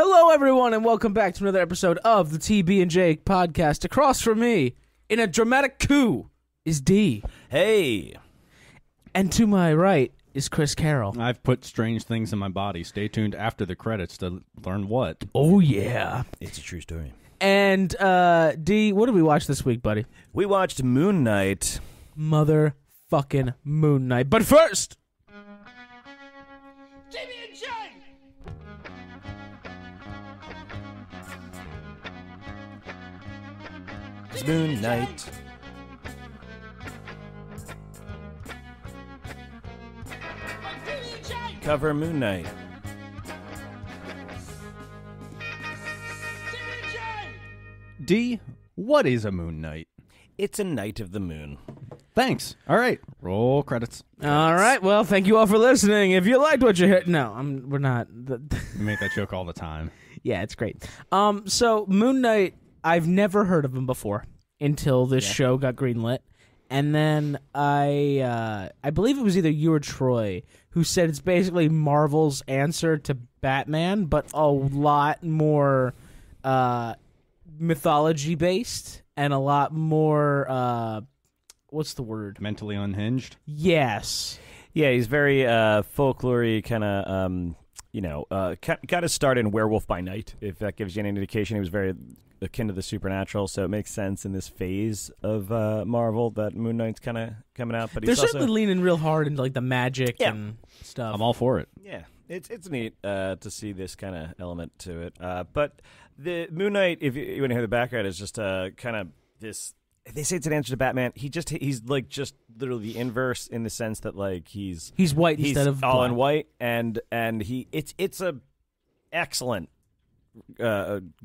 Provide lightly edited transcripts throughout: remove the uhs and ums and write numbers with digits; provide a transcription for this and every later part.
Hello, everyone, and welcome back to another episode of the TB&J podcast. Across from me, in a dramatic coup, is D. Hey. And to my right is Chris Carroll. I've put strange things in my body. Stay tuned after the credits to learn what. Oh, yeah. It's a true story. And, D, what did we watch this week, buddy? We watched Moon Knight. Motherfucking Moon Knight. But first... TB&J! It's Moon Knight. TB&J! Cover Moon Knight. TB&J! D, what is a moon knight? It's a night of the moon. Thanks. All right. Roll credits. All right, well, thank you all for listening. If you liked what you heard... No, we're not... We make that joke all the time. Yeah, it's great. So Moon Knight, I've never heard of him before until this show got greenlit, and then I believe it was either you or Troy who said it's basically Marvel's answer to Batman, but a lot more mythology based and a lot more what's the word? Mentally unhinged. Yes. Yeah, he's very folklore-y, kind of, got his start in Werewolf by Night, if that gives you any indication. He was very akin to the supernatural, so it makes sense in this phase of Marvel that Moon Knight's kind of coming out. But They're he's also, certainly leaning real hard into like the magic Yeah. and stuff. I'm all for it. yeah, it's neat to see this kind of element to it. But the Moon Knight, if you want to hear the background, is just kind of this. They say it's an answer to Batman. He's like just literally the inverse in the sense that like he's white instead of all black. in white, and it's a excellent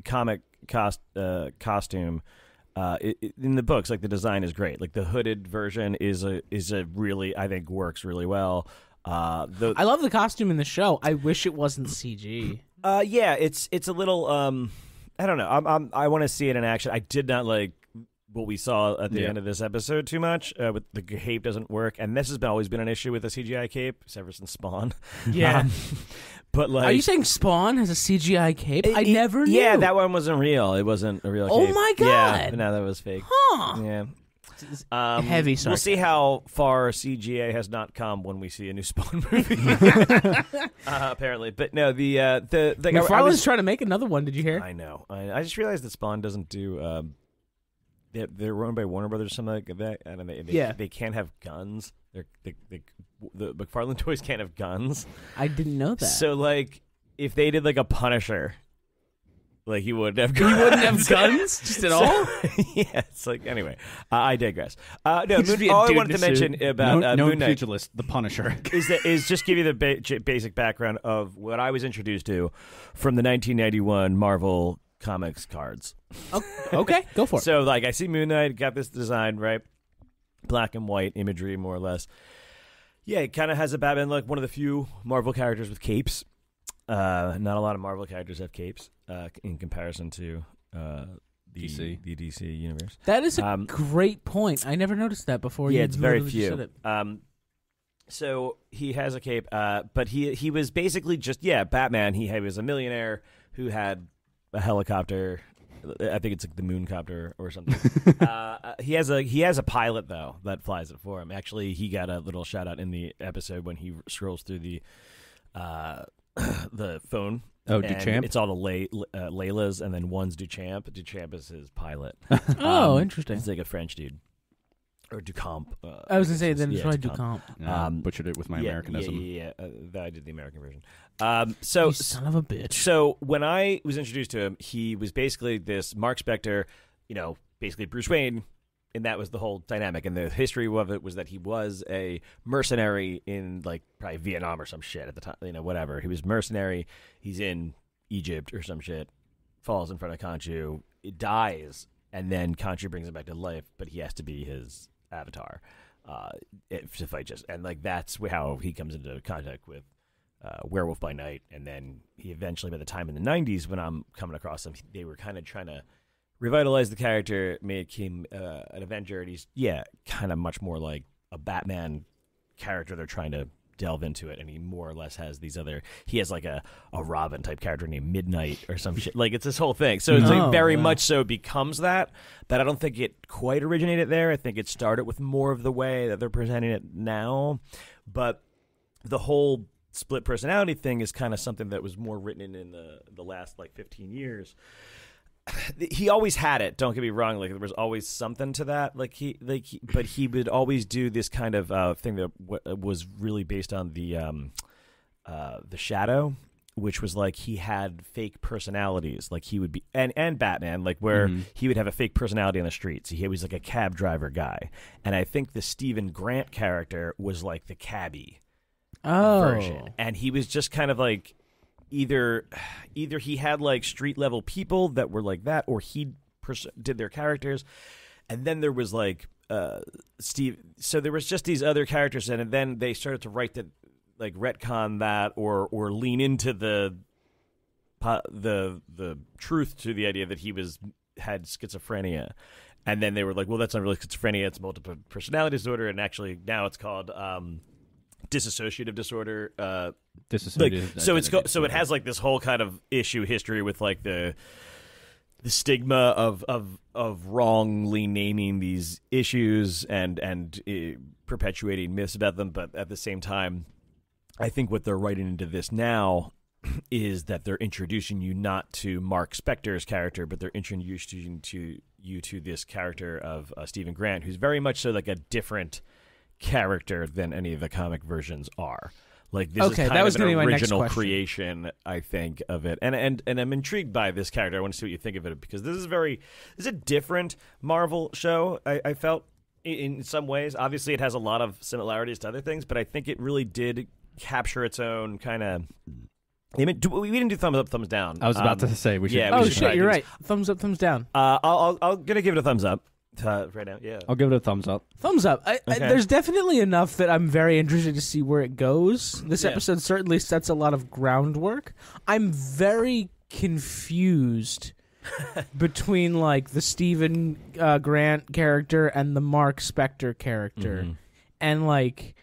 comic costume. In the books, like the design is great. Like the hooded version is a really, I think, works really well. I love the costume in the show. I wish it wasn't CG. Yeah, it's a little I don't know. I want to see it in action. I did not like what we saw at the end of this episode too much. With the cape doesn't work, and this has always been an issue with the CGI cape ever since Spawn. Yeah. But like, Are you saying Spawn has a CGI cape? I never knew. Yeah, that one wasn't real. It wasn't a real Oh cape. my God. Yeah, but no, that was fake. Huh. Yeah. Heavy sarcasm. We'll see how far CGA has not come when we see a new Spawn movie. Apparently, but no, the McFarlane's trying to make another one. Did you hear? I know. I just realized that Spawn doesn't do. They're owned by Warner Brothers or something like that. I don't know. They can't have guns. The McFarlane toys can't have guns. I didn't know that. So like, if they did like a Punisher. Like he wouldn't have guns. He wouldn't have guns just at all? Yeah, it's like, anyway, I digress. No, just be a all I dude wanted in to a mention suit. about no Moon Knight pugilist, the Punisher. is just give you the basic background of what I was introduced to from the 1991 Marvel Comics cards. Okay, go for it. So, like, I see Moon Knight, got this design, right? Black and white imagery, more or less. Yeah, it kind of has a Batman, like one of the few Marvel characters with capes. Not a lot of Marvel characters have capes in comparison to the DC universe. That is a great point. I never noticed that before. Yeah, You it's very literally just said few. it. So he has a cape, but he was basically just Batman. He was a millionaire who had a helicopter. I think it's like the Mooncopter or something. He has a pilot though that flies it for him. Actually, he got a little shout out in the episode when he scrolls through the phone. Oh, and Duchamp? It's all the Laylas, and then one's Duchamp. Duchamp is his pilot. Oh, interesting. He's like a French dude. Or Ducamp. I was going to say, then yeah, it's probably Ducamp. Butchered it with my Americanism. Yeah. I did the American version. So You son of a bitch. So when I was introduced to him, he was basically this Mark Spector, basically Bruce Wayne, and that was the whole dynamic. And the history of it was that he was a mercenary in like probably Vietnam or some shit at the time, whatever. He was mercenary. He's in Egypt or some shit, falls in front of Khonshu, dies, and then Khonshu brings him back to life, but he has to be his avatar to fight and like that's how he comes into contact with Werewolf by Night. And then he eventually, by the time in the 90s when I'm coming across him, they were kind of trying to revitalize the character, make him an Avenger, and he's kind of much more like a Batman character they're trying to delve into it, and he more or less has these other. He has like a Robin type character named Midnight or some shit. Like it's this whole thing. So it's like very much so becomes that. But I don't think it quite originated there. I think it started with more of the way that they're presenting it now. But the whole split personality thing is kind of something that was more written in the last like 15 years. He always had it. Don't get me wrong. Like there was always something to that. But he would always do this kind of thing that was really based on the Shadow, which was like he had fake personalities. Like he would be and Batman, like where he would have a fake personality on the streets. He was like a cab driver guy, and I think the Stephen Grant character was like the cabbie version, and he was just kind of like. Either he had like street level people that were like that, or he did their characters, and then there was like Steve. So there was just these other characters, and then they started to write that, like retcon that, or lean into the truth to the idea that he had schizophrenia, and then they were like, well, that's not really schizophrenia; it's multiple personality disorder, and actually now it's called. Dissociative disorder. So it has like this whole kind of issue history with like the stigma of wrongly naming these issues and perpetuating myths about them. But at the same time, I think what they're writing into this now is that they're introducing you not to Mark Spector's character, but they're introducing you to this character of Stephen Grant, who's very much so like a different character than any of the comic versions are. Like this is kind of an original creation, I think, of it, and I'm intrigued by this character. I want to see what you think of it because this is a different Marvel show. I felt in some ways. Obviously, it has a lot of similarities to other things, but I think it really did capture its own kind of. We didn't do thumbs up, thumbs down. I was about to say we should. Yeah, you're right. Thumbs up, thumbs down. I'm gonna give it a thumbs up. Right now, yeah. I'll give it a thumbs up. Thumbs up. There's definitely enough that I'm very interested to see where it goes. This episode certainly sets a lot of groundwork. I'm very confused between like the Stephen Grant character and the Mark Spector character, and like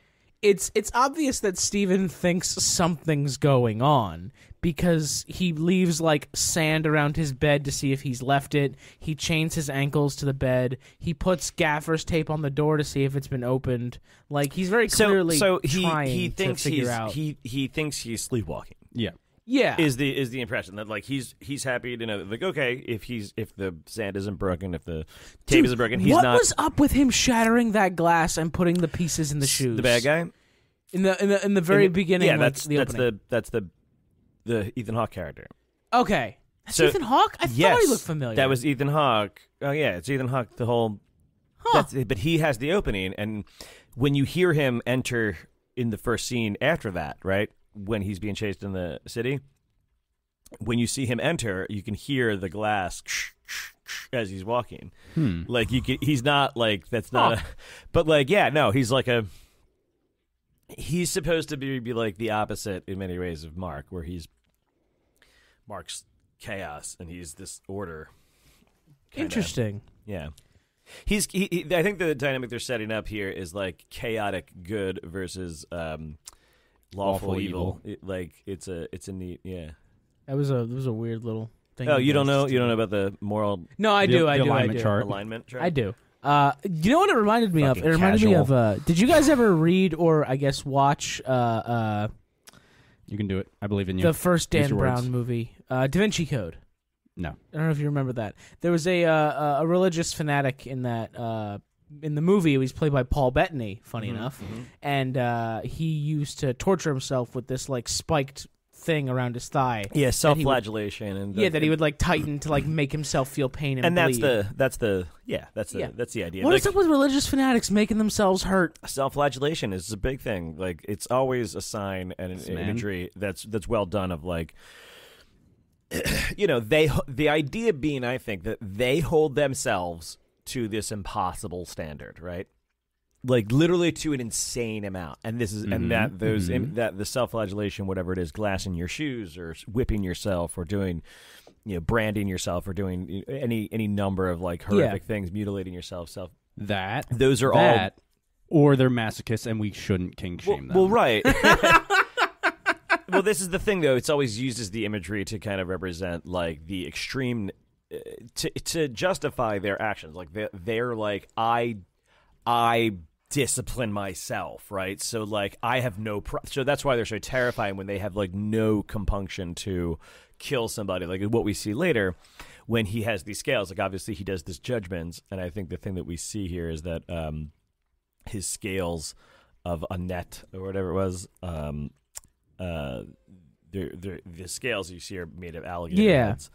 it's obvious that Stephen thinks something's going on. Because he leaves, like, sand around his bed to see if he's left it. He chains his ankles to the bed. He puts gaffer's tape on the door to see if it's been opened. Like, he's very clearly trying to figure out. He thinks he's sleepwalking. Yeah. Yeah. Is the impression that, like, he's happy to know, like, okay, if the sand isn't broken, if the tape isn't broken, he's not... What was up with him shattering that glass and putting the pieces in the shoes? The bad guy? In the very beginning, yeah, like, that's the Ethan Hawke character. Okay. That's Ethan Hawke? I thought he looked familiar. That was Ethan Hawke. Oh, yeah, it's Ethan Hawke, the whole... but he has the opening, and when you hear him enter in the first scene after that, right, when he's being chased in the city, when you see him enter, you can hear the glass as he's walking. Like, he's not, like, that's not a... But, like, yeah, no, he's like a... He's supposed to be like the opposite in many ways of Mark, where Mark's chaos and he's this order. Interesting. Yeah. I think the dynamic they're setting up here is like chaotic good versus lawful evil. It's a neat, yeah. That was a weird little thing. Oh, you don't know about the moral? No, I do. Alignment chart. Alignment chart. I do. You know what it reminded me of? It reminded me of. Did you guys ever read or I guess watch? You can do it. I believe in you. The first Dan Brown movie, Da Vinci Code. No, I don't know if you remember that. There was a religious fanatic in that. In the movie, he was played by Paul Bettany. Funny enough, and he used to torture himself with this like spiked thing around his thigh. Yeah, self-flagellation and that he would like tighten to like make himself feel pain and bleed. that's the idea. What is up with religious fanatics making themselves hurt? Self-flagellation is a big thing. Like it's always a sign and an imagery that's well done of like the idea being, I think, that they hold themselves to this impossible standard, right? Like literally to an insane amount, and this is that the self-flagellation, whatever it is, glass in your shoes or whipping yourself or doing, branding yourself or doing any number of like horrific things, mutilating yourself. Those are all or they're masochists, and we shouldn't kink shame them. Well, right. Well, this is the thing, though. It's always used as the imagery to kind of represent like the extreme, to justify their actions. Like they're like I discipline myself, right? So like I have no so that's why they're so terrifying when they have like no compunction to kill somebody, like what we see later when he has these scales. Like obviously he does this judgments, and I think the thing that we see here is that his scales of a net or whatever it was, the scales you see are made of alligator heads.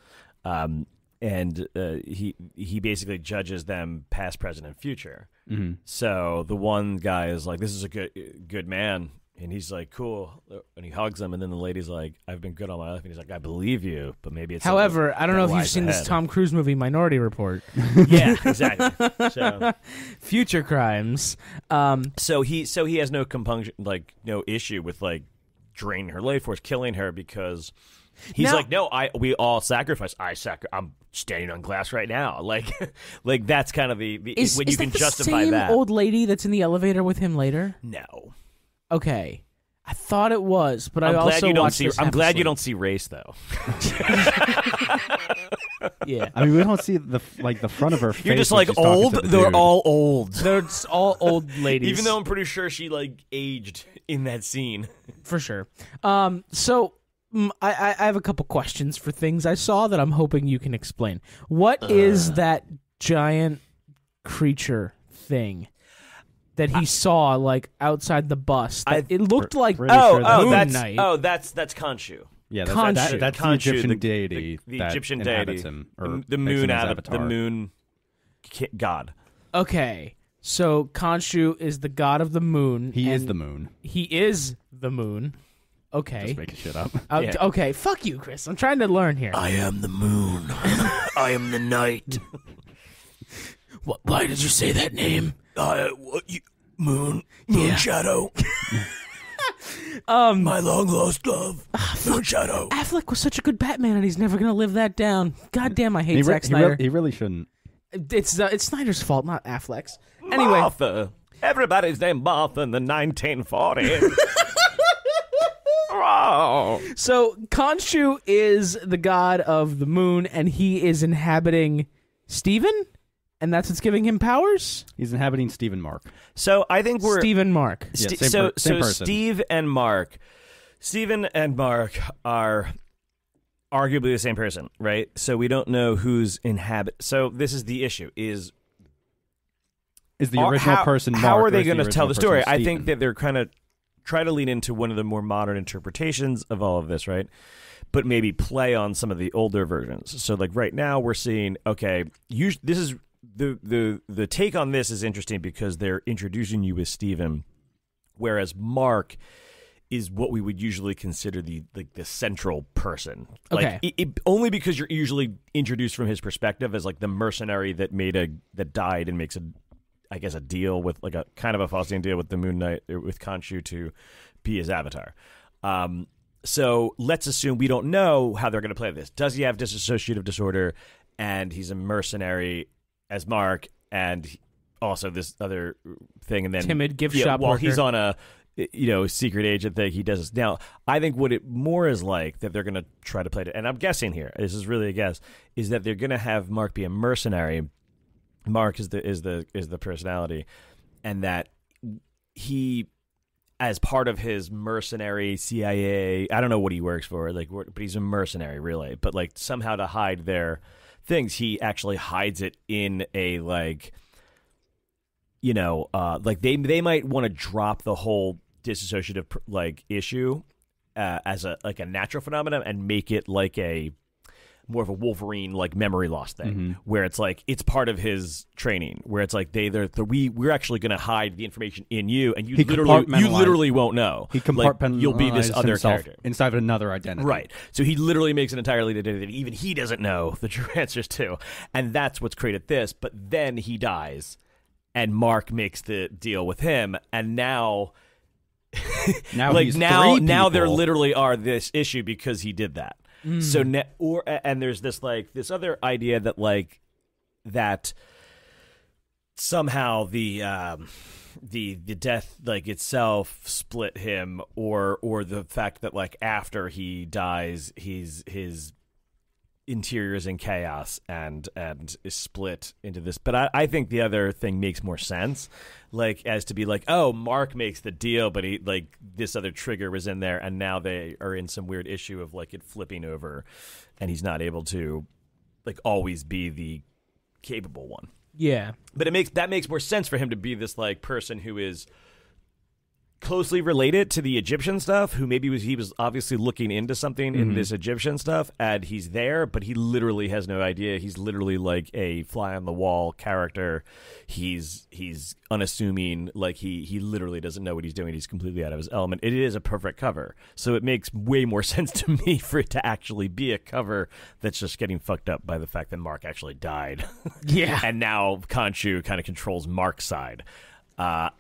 And he basically judges them past, present, and future. Mm-hmm. So the one guy is like, "This is a good man," and he's like, "Cool," and he hugs him. And then the lady's like, "I've been good all my life," and he's like, "I believe you, but maybe it's." However, I don't know if you've seen this Tom Cruise movie, Minority Report. Yeah, exactly. So, future crimes. So he has no compunction, like no issue with like draining her life force, killing her, because he's like, no, we all sacrifice. I'm standing on glass right now. Like that's kind of the when you can justify same that. Old lady that's in the elevator with him later? No. Okay. I thought it was, but I'm I also watched this. I'm glad you don't see race though. Yeah. I mean, we don't see the front of her face. You're just like old. They're all old. They're all old ladies. Even though I'm pretty sure she like aged in that scene. For sure. So I have a couple questions for things I saw that I'm hoping you can explain. What is that giant creature thing that he saw like outside the bus? It looked like Moon Knight. That's Khonshu. Yeah, Khonshu. that's the Khonshu, Egyptian deity. The that Egyptian inhabits deity, him, or the makes moon him his the moon god. Okay, so Khonshu is the god of the moon. He is the moon. He is the moon. Okay. Just making shit up. Yeah. Okay, fuck you, Chris. I'm trying to learn here. I am the moon. I am the night. What? Why did you say that name? Moon shadow. My long lost love. Moon shadow. Affleck was such a good Batman, and he's never gonna live that down. God damn, I hate Zack Snyder. He really shouldn't. It's Snyder's fault, not Affleck's. Anyway, Martha. Everybody's named Martha in the 1940s. Oh. So Khonshu is the god of the moon, and he is inhabiting Steven, and that's what's giving him powers? He's inhabiting Steve and Mark. So I think we're Steve and Mark. Yeah, same person. Steve and Mark. Steven and Mark are arguably the same person, right? So we don't know who's So this is the issue: is the original person Mark? How are they going to the tell the story? I Steven? think that they're kind of try to lean into one of the more modern interpretations of all of this, right? But maybe play on some of the older versions. So like right now we're seeing, okay, this is the take on this is interesting because they're introducing you as Steven, whereas Mark is what we would usually consider the central person. Okay. Like only because you're usually introduced from his perspective as like the mercenary that died and makes a deal with like a kind of a Faustian deal with the Moon Knight, with Khonshu to be his avatar. So let's assume we don't know how they're going to play this. Does he have dissociative disorder and he's a mercenary as Mark, and also this other thing, and then timid gift shop while worker. he's on a secret agent thing, he does this. Now, I think what it more is like that they're going to try to play it, and I'm guessing here, this is really a guess, is that they're going to have Mark be a mercenary. Mark is the personality, and that he, as part of his mercenary CIA, I don't know what he works for, but he's a mercenary, really. But like somehow to hide their things, he actually hides it in a like they might want to drop the whole dissociative like issue as a natural phenomenon and make it like a more of a Wolverine like memory loss thing, where it's like it's part of his training, where it's like we're actually going to hide the information in you, and you literally won't know. He compartmentalizes you'll be this other character inside of another identity, right? So he literally makes an entirely identity that even he doesn't know the true answers to, and that's what's created this. But then he dies, and Mark makes the deal with him, and now now there literally are this issue because he did that. So and there's this this other idea that that somehow the the death like itself split him, or the fact that like after he dies, his interior is in chaos and is split into this. But I think the other thing makes more sense, like as to be like, oh, Mark makes the deal, but he like this other trigger was in there, and now they are in some weird issue of like it flipping over, and he's not able to like always be the capable one. Yeah, but that makes more sense for him to be this like person who is closely related to the Egyptian stuff, who maybe he was obviously looking into something in this Egyptian stuff, and he's there, but he literally has no idea. He's literally like a fly on the wall character. He's unassuming, like he literally doesn't know what he's doing. He's completely out of his element. It is a perfect cover, so it makes way more sense to me for it to actually be a cover that's just getting fucked up by the fact that Mark actually died. Yeah, and now Khonshu kind of controls Mark's side.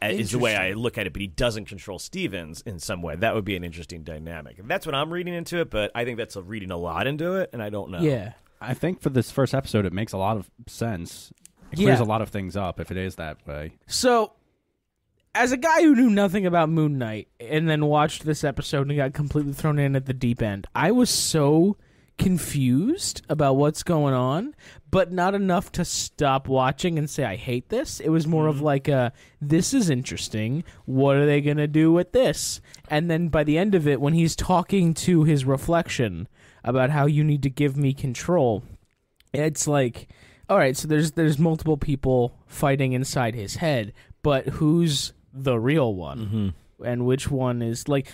Is the way I look at it, but he doesn't control Stevens in some way. That would be an interesting dynamic. And that's what I'm reading into it, but I think that's reading a lot into it, and I don't know. Yeah. I think for this first episode, it makes a lot of sense. It clears a lot of things up if it is that way. So, as a guy who knew nothing about Moon Knight and then watched this episode and got completely thrown in at the deep end, I was so confused about what's going on, but not enough to stop watching and say I hate this. It was more of like this is interesting, what are they gonna do with this? And then by the end of it, when he's talking to his reflection about how you need to give me control, it's like, all right, so there's multiple people fighting inside his head, but who's the real one? And which one is like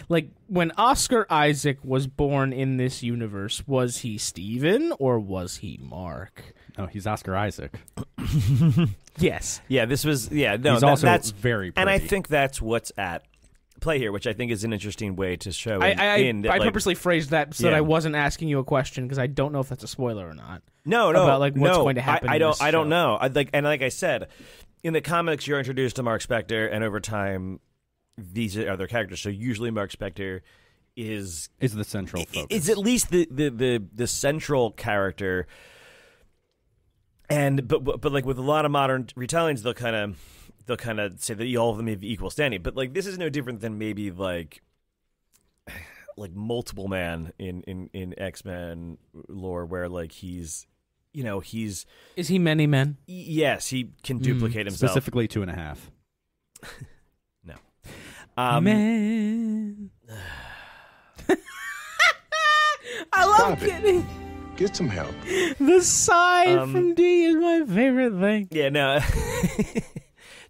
when Oscar Isaac was born in this universe, was he Steven or was he Mark? No, he's Oscar Isaac. Yes. Yeah, this was no. He's also that's very pretty. And I think that's what's at play here, which I think is an interesting way to show. I purposely phrased that so that I wasn't asking you a question because I don't know if that's a spoiler or not. No, about like what's going to happen. I don't know. Like I said, in the comics, you're introduced to Mark Spector, and over time, these are other characters. So usually Mark Spector is the central focus. Is at least the central character. And but like with a lot of modern retellings, they'll kind of say that all of them have equal standing. But like this is no different than maybe like Multiple Man in X-Men lore, where like he's is he many men? Yes, he can duplicate himself. Specifically 2.5. No. Man. I love getting. Get some help. The sigh from D is my favorite thing. Yeah, no.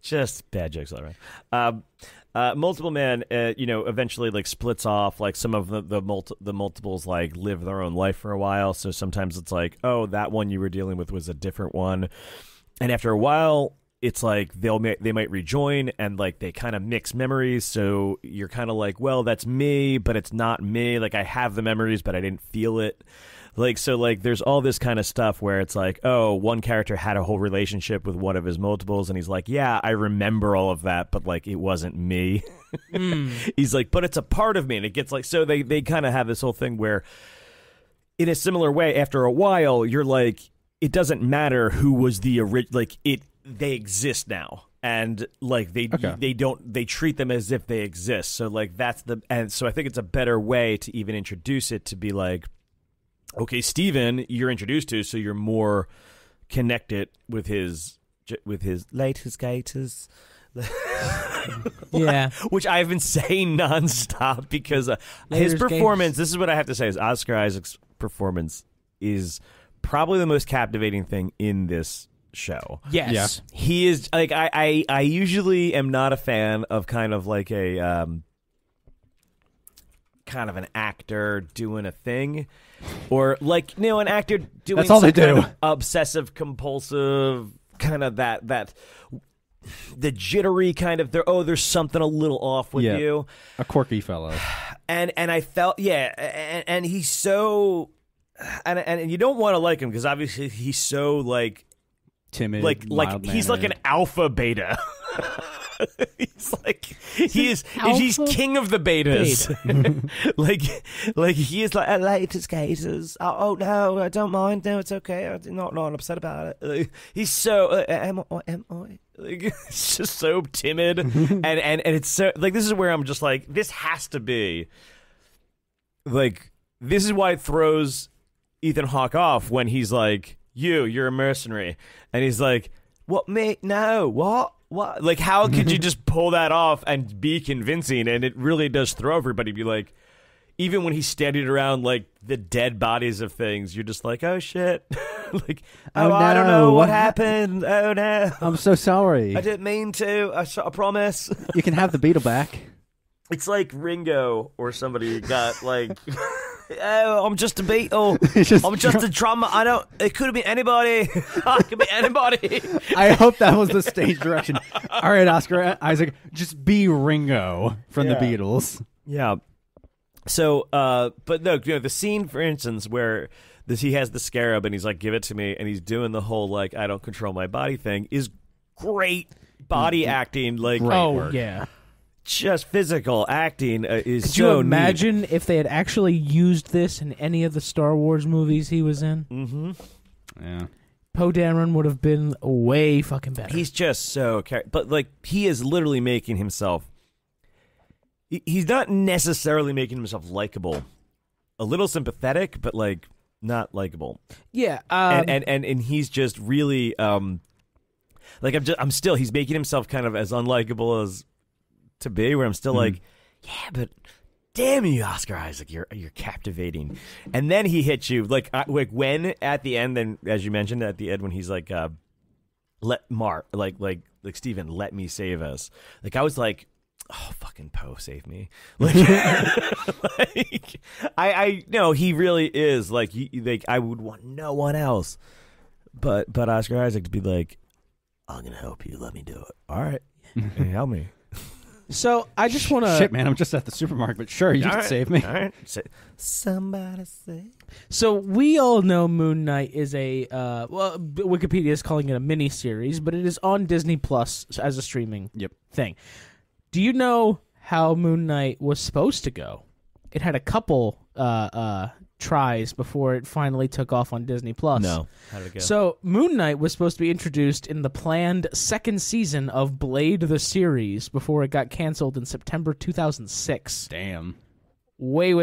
Just bad jokes all around. Multiple Man, eventually like splits off. Like some of the multiples like live their own life for a while. So sometimes it's like, oh, that one you were dealing with was a different one. And after a while, it's like they might rejoin, and like they kind of mix memories. So you're kind of like, well, that's me, but it's not me. Like I have the memories, but I didn't feel it. Like, so like there's all this kind of stuff where it's like, oh, one character had a whole relationship with one of his multiples, and he's like, yeah, I remember all of that, but like it wasn't me. He's like, but it's a part of me. And it gets like, so they kind of have this whole thing where in a similar way, after a while, you're like, it doesn't matter who was the original, like they exist now. And like they treat them as if they exist. So like and so I think it's a better way to even introduce it, to be like, okay, Steven, you're introduced to, so you're more connected with his latest gators. Yeah. Which I've been saying nonstop because his performance, this is what I have to say, is Oscar Isaac's performance is probably the most captivating thing in this show. Yes. Yeah. He is, like, I usually am not a fan of kind of like a kind of an actor doing a thing, or like, an actor doing that's all they do. Kind of obsessive compulsive kind of that the jittery kind of there's something a little off with you, a quirky fellow, and I felt and he's so and you don't want to like him because obviously he's so like timid, like he's like an alpha beta. He's like he's king of the betas. like he is like latest cases. Oh no, I don't mind. No, it's okay. I'm not upset about it. He's so Like, it's just so timid, and it's so like this is where I'm just like, this has to be like, this is why it throws Ethan Hawke off when he's like, you're a mercenary, and he's like, what, mate? No, what? Like, how could you just pull that off and be convincing? And it really does throw everybody. Be like, even when he's standing around like the dead bodies of things, you're just like, oh shit. Like, Oh, no. I don't know what happened. Oh no, I'm so sorry. I didn't mean to. I promise. You can have the beetle back. It's like Ringo or somebody got like, oh, I'm just a Beatle. I'm just a drummer. It could have been anybody. It could be anybody. I hope that was the stage direction. All right, Oscar Isaac, just be Ringo from the Beatles. Yeah. So, but no, the scene, for instance, where he has the scarab and he's like, give it to me, and he's doing the whole like, I don't control my body thing, is great body acting. Like, Great yeah. Just physical acting is Could so you imagine if they had actually used this in any of the Star Wars movies he was in? Mm-hmm. Yeah. Poe Dameron would have been way fucking better. He's just so, but like, he is literally making himself. He's not necessarily making himself likable. A little sympathetic, but like not likable. Yeah, and he's just really like he's making himself kind of as unlikable as to be. Where I'm still like, yeah, but damn you, Oscar Isaac, you're captivating. And then he hits you like when at the end, then as you mentioned at the end when he's like, let Mark like Steven, let me save us. Like I was like, oh, fucking Poe, save me! Like, like I know he really is like, I would want no one else, but Oscar Isaac to be like, I'm gonna help you. Let me do it. All right, hey, help me. So I just want to. Shit, man, I'm just at the supermarket, but sure, you can save me. All right, somebody save. So we all know Moon Knight is a Wikipedia is calling it a mini series, but it is on Disney Plus as a streaming thing. Do you know how Moon Knight was supposed to go? It had a couple tries before it finally took off on Disney Plus. No, how did it go? So Moon Knight was supposed to be introduced in the planned second season of Blade the series before it got canceled in September 2006. Damn. Way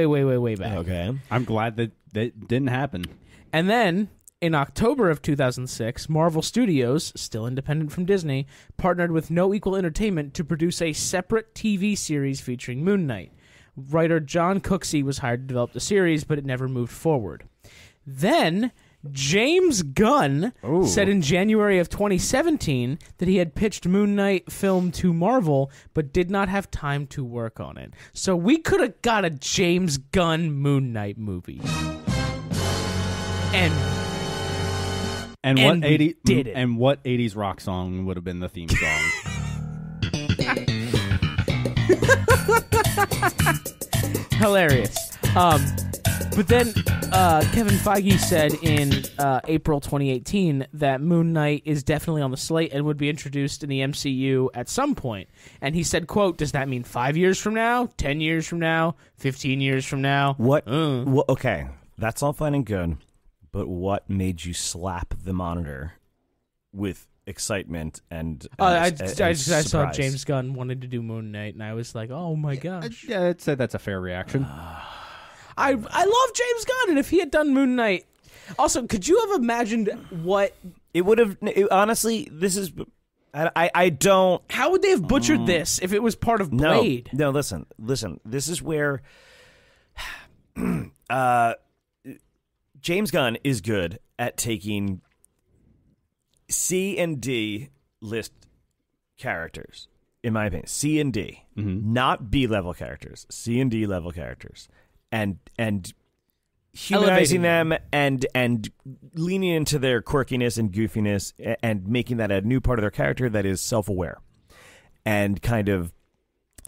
back. Okay. I'm glad that didn't happen. And then in October of 2006, Marvel Studios, still independent from Disney, partnered with No Equal Entertainment to produce a separate TV series featuring Moon Knight. Writer John Cooksey was hired to develop the series, but it never moved forward. Then James Gunn said in January of 2017 that he had pitched Moon Knight film to Marvel, but did not have time to work on it. So we could have got a James Gunn Moon Knight movie. And what we 80 did it. And what 80s rock song would have been the theme song? Hilarious. But then Kevin Feige said in April 2018 that Moon Knight is definitely on the slate and would be introduced in the MCU at some point. And he said, quote, does that mean 5 years from now, 10 years from now, 15 years from now? What okay, that's all fine and good. But what made you slap the monitor with excitement and I saw James Gunn wanted to do Moon Knight, and I was like, oh my gosh. Yeah, I'd say that's a fair reaction. I love James Gunn, and if he had done Moon Knight... Also, could you have imagined what... It would have... honestly, this is... I don't... How would they have butchered this if it was part of Blade? No, listen. This is where... James Gunn is good at taking C and D list characters, in my opinion. C and D, not B level characters. C and D level characters, and humanizing them and leaning into their quirkiness and goofiness and making that a new part of their character that is self-aware and kind of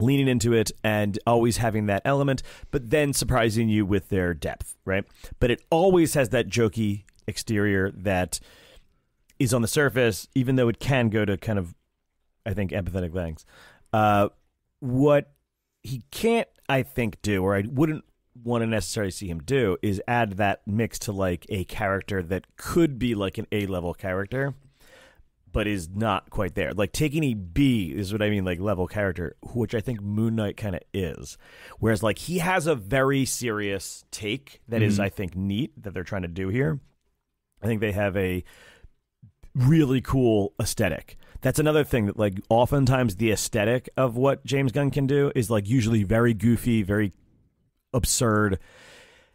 leaning into it and always having that element, but then surprising you with their depth, right? But it always has that jokey exterior that is on the surface, even though it can go to kind of, I think, empathetic lengths. What he can't, I think, do, or I wouldn't want to necessarily see him do, is add that mix to like a character that could be like an A-level character, but is not quite there. Like taking a B is what I mean, like level character, which I think Moon Knight kind of is. Whereas like he has a very serious take that is, I think, neat that they're trying to do here. I think they have a really cool aesthetic. That's another thing that like oftentimes the aesthetic of what James Gunn can do is like usually very goofy, very absurd.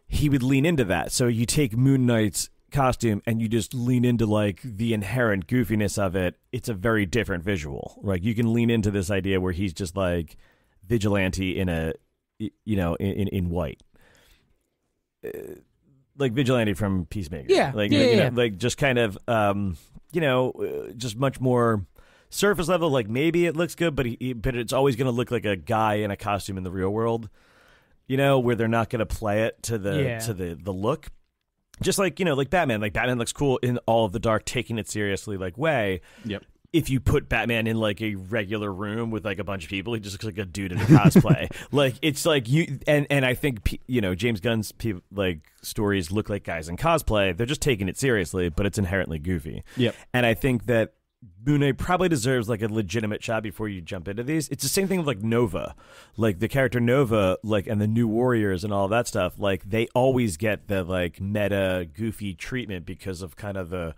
He would lean into that. So you take Moon Knight's costume and you just lean into like the inherent goofiness of it. It's a very different visual. Like you can lean into this idea where he's just like vigilante in a, you know, in white. Like vigilante from Peacemaker. Yeah. Like, yeah, you know, yeah. like just kind of, you know, just much more surface level. Like maybe it looks good, but but it's always going to look like a guy in a costume in the real world, you know, where they're not going to play it to the look. Just like, you know, like Batman. Like Batman looks cool in all of the dark, taking it seriously like way. Yep. If you put Batman in like a regular room with like a bunch of people, he just looks like a dude in a cosplay. Like it's like you and I think you know James Gunn's like stories look like guys in cosplay. They're just taking it seriously, but it's inherently goofy. Yep. And I think that Moon Knight probably deserves like a legitimate shot before you jump into these. It's the same thing with like Nova, like the character Nova, like and the New Warriors and all that stuff. Like they always get the like meta goofy treatment because of kind of the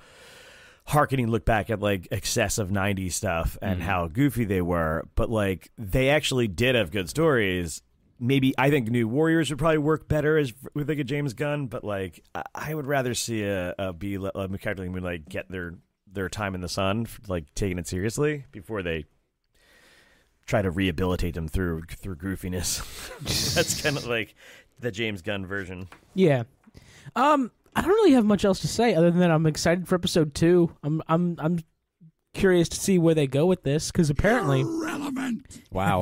harkening look back at like excessive 90s stuff and how goofy they were, but like they actually did have good stories. Maybe I think New Warriors would probably work better as with like a James Gunn, but like I would rather see a character like Moon Knight get their time in the sun, like taking it seriously before they try to rehabilitate them through goofiness. That's kind of like the James Gunn version. Yeah. I don't really have much else to say other than that I'm excited for episode 2. I'm curious to see where they go with this because apparently Wow.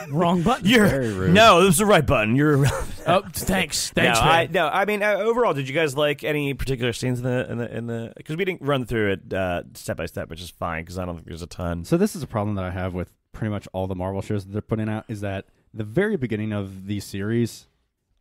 wrong button. Very rude. No, this is the right button. You're Oh, thanks. no, Man. I mean, overall, did you guys like any particular scenes in the? Because we didn't run through it step by step, which is fine because I don't think there's a ton. So this is a problem that I have with pretty much all the Marvel shows that they're putting out is that the very beginning of these series,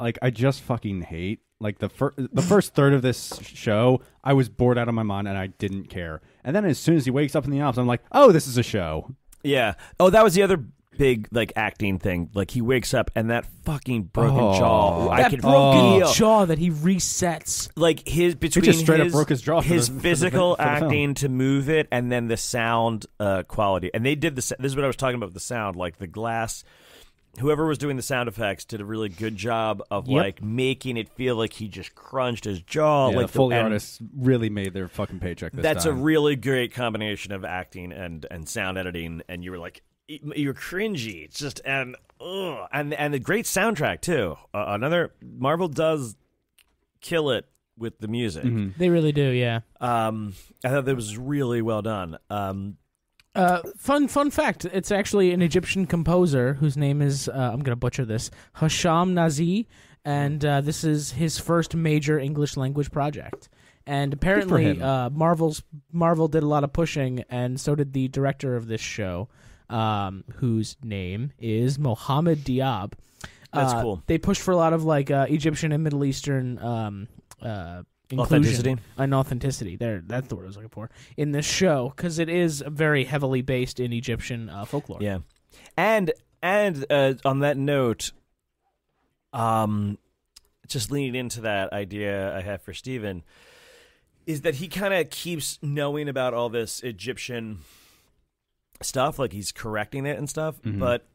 like I just fucking hate. Like the first third of this show, I was bored out of my mind and I didn't care. And then as soon as he wakes up in the office, I'm like, oh, this is a show. Yeah. Oh, that was the other big like acting thing. Like he wakes up and that fucking broken jaw. I That could broken feel jaw that he resets. like his between just straight up his, broke his jaw for his the- for the- physical for the film. acting to move it, and then the sound quality. And they did this. This is what I was talking about with the sound. Like the glass. Whoever was doing the sound effects did a really good job of like making it feel like he just crunched his jaw. Yeah, like the Foley artists really made their fucking paycheck this that's time. a really great combination of acting and sound editing. And you were like, you're cringy. It's just and the great soundtrack too. Another Marvel does kill it with the music. They really do, yeah. I thought that was really well done. Fun fact, it's actually an Egyptian composer whose name is, I'm going to butcher this, Hasham Nazi, and this is his first major English language project. And apparently Marvel did a lot of pushing, and so did the director of this show, whose name is Mohammed Diab. That's cool. They pushed for a lot of like Egyptian and Middle Eastern Authenticity. and authenticity. That's the word I was looking for in this show because it is very heavily based in Egyptian folklore. Yeah, and on that note, just leaning into that idea I have for Steven is that he kind of keeps knowing about all this Egyptian stuff, like he's correcting it and stuff, but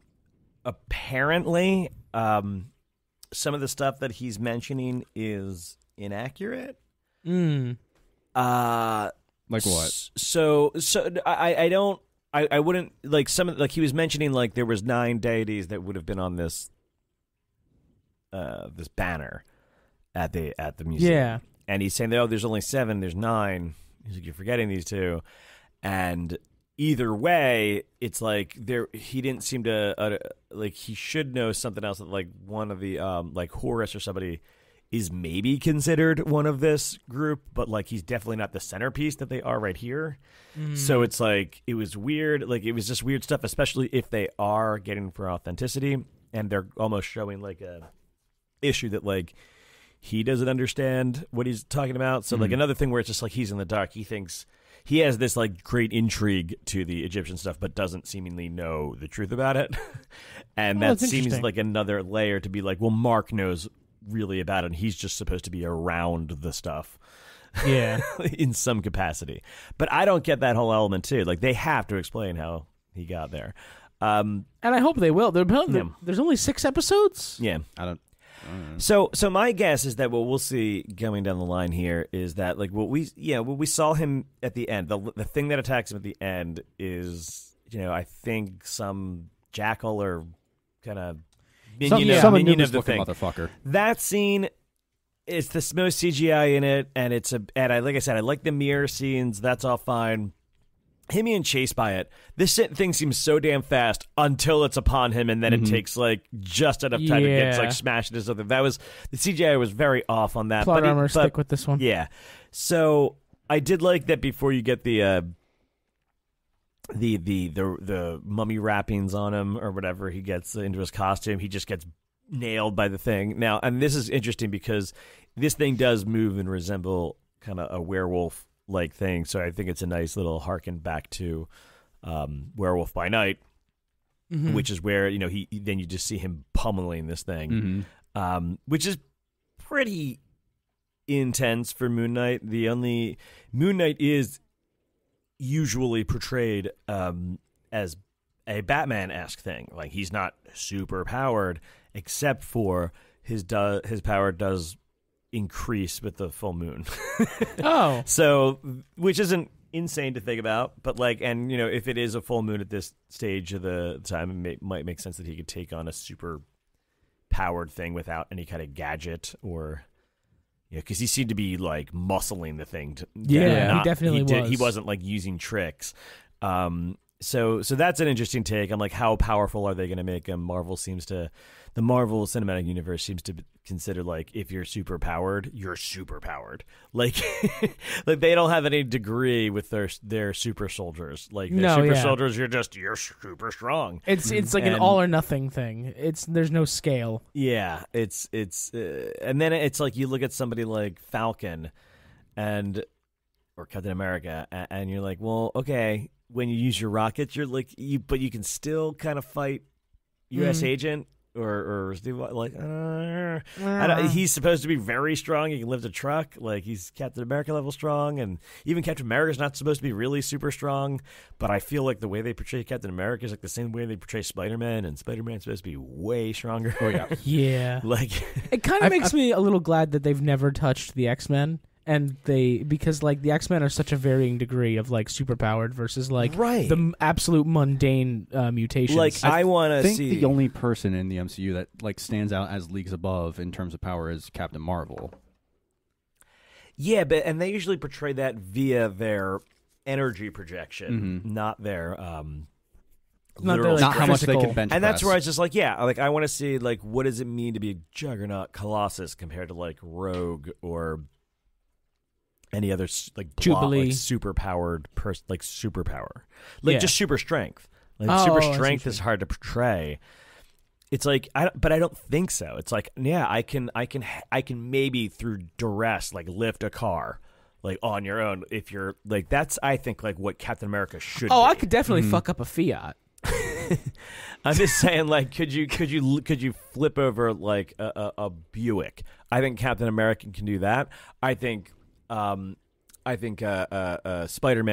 apparently, some of the stuff that he's mentioning is inaccurate. Like what? So I wouldn't like he was mentioning like there was 9 deities that would have been on this this banner at the museum. Yeah. And he's saying, oh, there's only 7, there's 9. He's like, you're forgetting these 2. And either way, it's like he didn't seem to like he should know something else that like one of the like Horus or somebody is maybe considered one of this group, but like he's definitely not the centerpiece that they are right here. So it's like it was weird. Like it was just weird stuff, especially if they are getting for authenticity and they're almost showing like a issue that like he doesn't understand what he's talking about. So like another thing where it's just like he's in the dark. He thinks he has this like great intrigue to the Egyptian stuff, but doesn't seemingly know the truth about it. And that seems like another layer to be like, well, Mark knows really about it, and he's just supposed to be around the stuff. Yeah. In some capacity. But I don't get that whole element too. Like they have to explain how he got there. And I hope they will. There's only 6 episodes? Yeah. I don't know. So my guess is that what we'll see coming down the line here is that like what we saw him at the end. The thing that attacks him at the end is, I think some jackal or kind of minion of the thing. Motherfucker. That scene, it's the most CGI in it, and like I said, I like the mirror scenes. That's all fine. Him being chased by it, this thing seems so damn fast until it's upon him, and then it takes like just enough time to get like smashed into something. That was the CGI was very off on that. Plot armor, stick with this one. Yeah, so I did like that before you get the mummy wrappings on him or whatever. He gets into his costume. He just gets nailed by the thing. Now, and this is interesting because this thing does move and resemble kind of a werewolf like thing, so I think it's a nice little harken back to Werewolf by Night, which is where he then you just see him pummeling this thing, which is pretty intense for Moon Knight. The Moon Knight is usually portrayed as a Batman-esque thing. Like he's not super powered, except for his power does increase with the full moon. Oh, so which isn't insane to think about, but like, and if it is a full moon at this stage of the time, it might make sense that he could take on a super powered thing without any kind of gadget or because he seemed to be like muscling the thing. He definitely was. He wasn't like using tricks. So that's an interesting take on like how powerful are they going to make him. The Marvel Cinematic Universe seems to consider like if you're super powered, you're super powered. Like like they don't have any degree with their super soldiers. Like soldiers, you're super strong. It's like an all or nothing thing. There's no scale. Yeah, it's and then it's like you look at somebody like Falcon or Captain America, and you're like, well, okay. When you use your rockets, you're like but you can still kind of fight U.S. agent or like he's supposed to be very strong. He can lift a truck, like he's Captain America level strong, and even Captain America's not supposed to be really super strong. But I feel like the way they portray Captain America is like the same way they portray Spider-Man, and Spider-Man's supposed to be way stronger. Oh yeah, yeah. Like it kind of makes me a little glad that they've never touched the X-Men. And because like the X-Men are such a varying degree of like superpowered versus like the absolute mundane mutations. Like I want to see the only person in the MCU that like stands out as leagues above in terms of power is Captain Marvel. Yeah, and they usually portray that via their energy projection, not their literal not how much they can bench and press. that's where I was just like, yeah, like I want to see like what does it mean to be a juggernaut Colossus compared to like Rogue or any other like Jubilee, super powered person, like superpower, like just super strength. Like super strength is hard to portray. It's like, but I don't think so. It's like, yeah, I can maybe through duress like lift a car like on your own if you're like that's I think like what Captain America should. Oh, be. I could definitely fuck up a Fiat. I'm just saying, like, could you flip over like a Buick? I think Captain America can do that. I think Spider-Man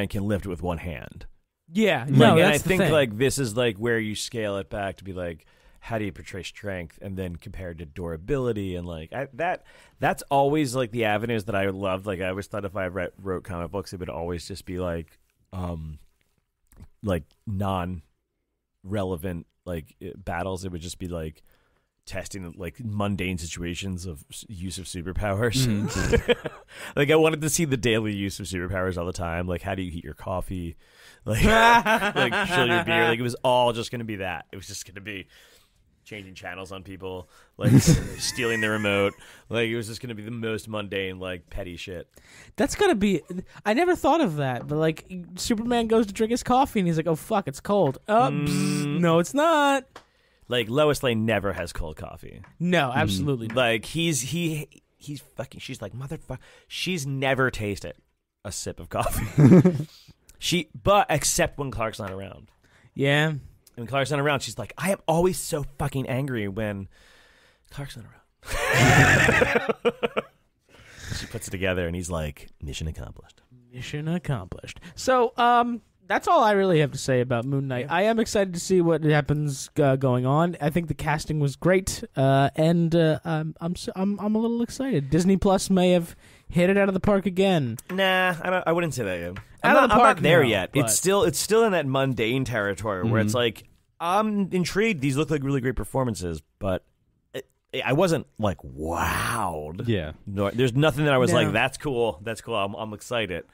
can lift it with one hand. Yeah, no, that's and I the think thing. like this is like where you scale it back to be like, how do you portray strength and then compared to durability and like that's always like the avenues that I loved. Like I always thought if I wrote comic books, it would always just be like non-relevant like battles. It would just be like testing like mundane situations of use of superpowers. Like I wanted to see the daily use of superpowers all the time. Like how do you heat your coffee? Like like chill your beer. Like it was all just going to be that. It was just going to be changing channels on people, like stealing the remote. Like it was just going to be the most mundane, like petty shit. That's gotta be. I never thought of that, but like Superman goes to drink his coffee and he's like, "Oh fuck, it's cold." No, it's not. Like Lois Lane never has cold coffee. No, absolutely. Like he She's like, motherfucker. She's never tasted a sip of coffee. But except when Clark's not around. Yeah. And when Clark's not around, she's like, I am always so fucking angry when Clark's not around. She puts it together, and he's like, mission accomplished. Mission accomplished. So, that's all I really have to say about Moon Knight. I am excited to see what happens going on. I think the casting was great, and I'm a little excited. Disney Plus may have hit it out of the park again. Nah, I wouldn't say that yet. I'm not there now, yet. but... It's still in that mundane territory where it's like, I'm intrigued. These look like really great performances, but I wasn't like wowed. Yeah. No, there's nothing that I was like, that's cool. That's cool. I'm excited.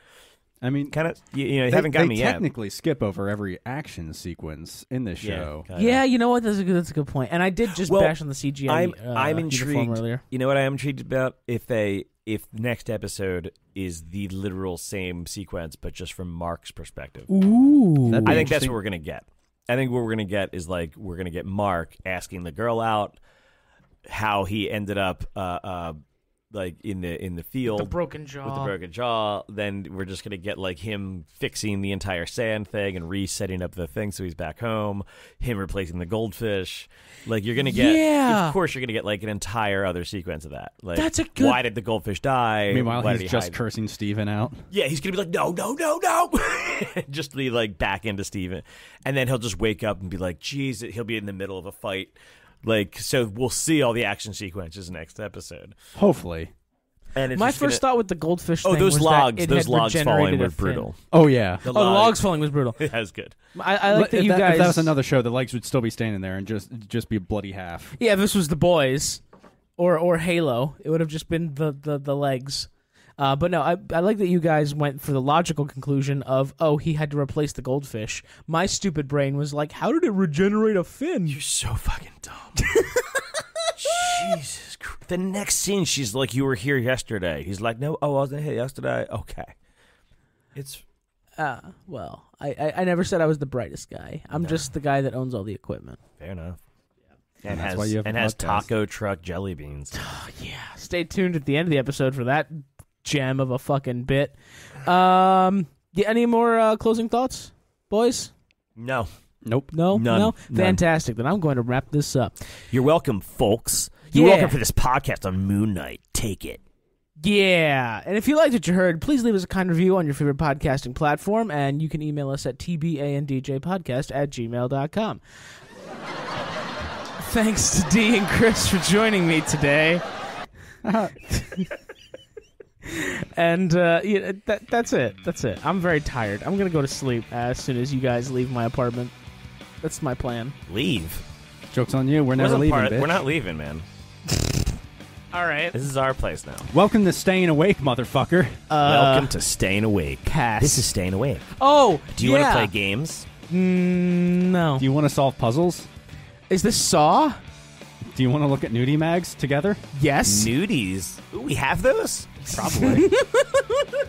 I mean, kind of, you haven't got me yet. They technically skip over every action sequence in this show. Yeah, you know what? That's a good point. And I did just bash on the CGI. I'm intrigued. Earlier. You know what I am intrigued about? If next episode is the literal same sequence, but just from Mark's perspective. Ooh, I think that's what we're gonna get. I think what we're gonna get is like we're gonna get Mark asking the girl out, how he ended up like in the field, with the broken jaw. Then we're just gonna get like him fixing the entire sand thing and resetting up the thing so he's back home. Him replacing the goldfish. Like you're gonna get, of course, you're gonna get like an entire other sequence of that. Like that's a good. Why did the goldfish die? Meanwhile, Why he's just cursing Steven out. Yeah, he's gonna be like, no, just be like back into Steven, and then he'll just wake up and be like, geez, he'll be in the middle of a fight. Like, so we'll see all the action sequences next episode. Hopefully. And it's my first thought with the goldfish those thing was logs, that those logs falling were brutal. Oh, yeah. The logs falling was brutal. That was good. I like that you guys... If that was another show, the legs would still be standing there and just be a bloody half. Yeah, if this was The Boys or Halo, it would have just been the legs. But no, I like that you guys went for the logical conclusion of, he had to replace the goldfish. My stupid brain was like, how did it regenerate a fin? You're so fucking dumb. Jesus Christ. The next scene, she's like, you were here yesterday. He's like, no, I wasn't here yesterday. Okay. It's... well, I never said I was the brightest guy. I'm just the guy that owns all the equipment. Fair enough. Yeah. And has taco truck jelly beans. Oh, yeah. Stay tuned at the end of the episode for that gem of a fucking bit. Any more closing thoughts, boys? No. Nope. No? None. No? Fantastic. Then I'm going to wrap this up. You're welcome, folks. You're welcome for this podcast on Moon Knight. Take it. Yeah. And if you liked what you heard, please leave us a kind review on your favorite podcasting platform, and you can email us at tbandjpodcast@gmail.com. Thanks to D and Chris for joining me today. And that's it. That's it. I'm very tired. I'm going to go to sleep as soon as you guys leave my apartment. That's my plan. Leave? Joke's on you. We're never leaving, bitch. We're not leaving, man. All right. This is our place now. Welcome to Staying Awake, motherfucker. Welcome to Staying Awake. Pass. This is Staying Awake. Oh, do you want to play games? No. Do you want to solve puzzles? Is this Saw? Do you want to look at nudie mags together? Yes. Nudies. Ooh, we have those? Probably.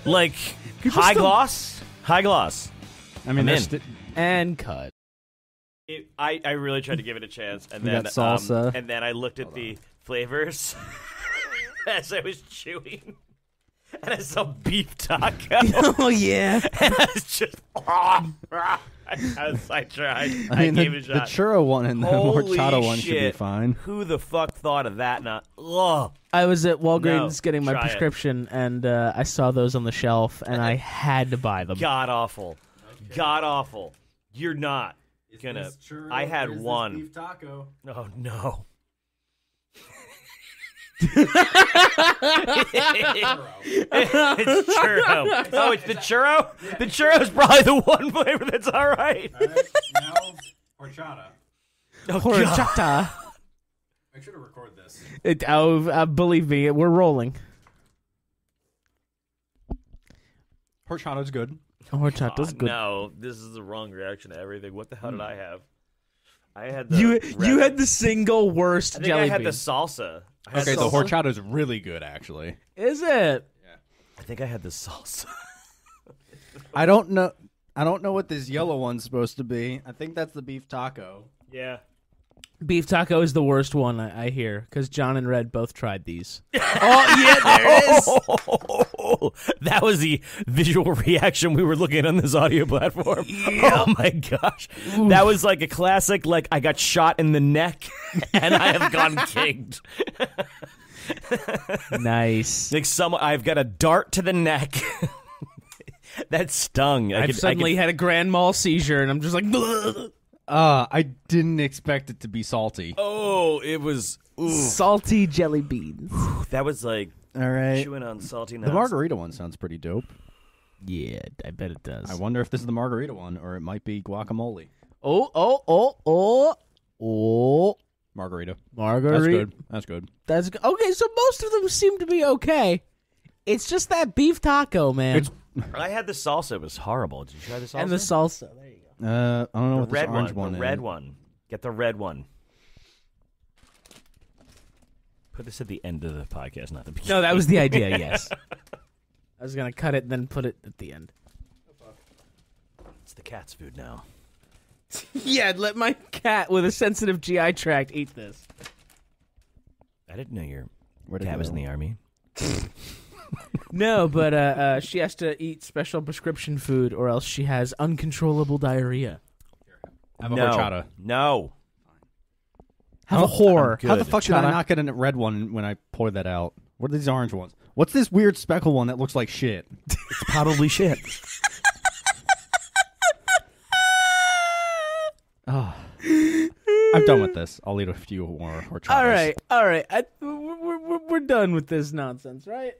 Like high gloss? High gloss. I mean, and cut. I really tried to give it a chance, and we then got salsa. And then I looked at the flavors as I was chewing, and I saw beef taco. Oh yeah, and I was just I tried. I gave it a shot. The churro one and the horchata one should be fine. Who the fuck thought of that? I was at Walgreens getting my prescription, and I saw those on the shelf, and I had to buy them. God awful. Okay. God awful. You're not gonna. I had one. Beef taco. Oh no. It's churro. Oh, it's the churro? Yeah. The churro's probably the one flavor that's all right. All right, now horchata. Horchata. Make sure to record this. Believe me, we're rolling. Horchata's good. Horchata's good. No, this is the wrong reaction to everything. What the hell did I have? I had you had the single worst jelly bean. I had the salsa. Okay, the horchata's really good, actually. Is it? Yeah. I think I had the salsa. I don't know what this yellow one's supposed to be. I think that's the beef taco. Yeah. Beef taco is the worst one, I hear, because John and Red both tried these. Oh, yeah, there it is. That was the visual reaction we were looking at on this audio platform. Yeah. Oh, my gosh. Oof. That was like a classic, like, I got shot in the neck, and I have gone kicked. Nice. Like I've got a dart to the neck. That stung. I've suddenly had a grand mal seizure, and I'm just like... Bleh. I didn't expect it to be salty. Oh, it was salty jelly beans. That was like all right. chewing on salty nuts. The margarita one sounds pretty dope. Yeah, I bet it does. I wonder if this is the margarita one or it might be guacamole. Oh. Margarita. That's good. Okay, so most of them seem to be okay. It's just that beef taco, man. I had the salsa. It was horrible. Did you try the salsa? And the salsa. There you go. I don't know what red this orange one is. The red one. Get the red one. Put this at the end of the podcast, not the beginning. No, that was the idea, yes. I was going to cut it and then put it at the end. It's the cat's food now. Yeah, let my cat with a sensitive GI tract eat this. I didn't know your Where'd it cat go? was in the army. No, but she has to eat special prescription food or else she has uncontrollable diarrhea. Have a horchata. No. Have a whore. How the fuck did I not get a red one when I poured that out? What are these orange ones? What's this weird speckle one that looks like shit? It's probably shit. Oh. I'm done with this. I'll eat a few more horchatas. All right. We're done with this nonsense, right?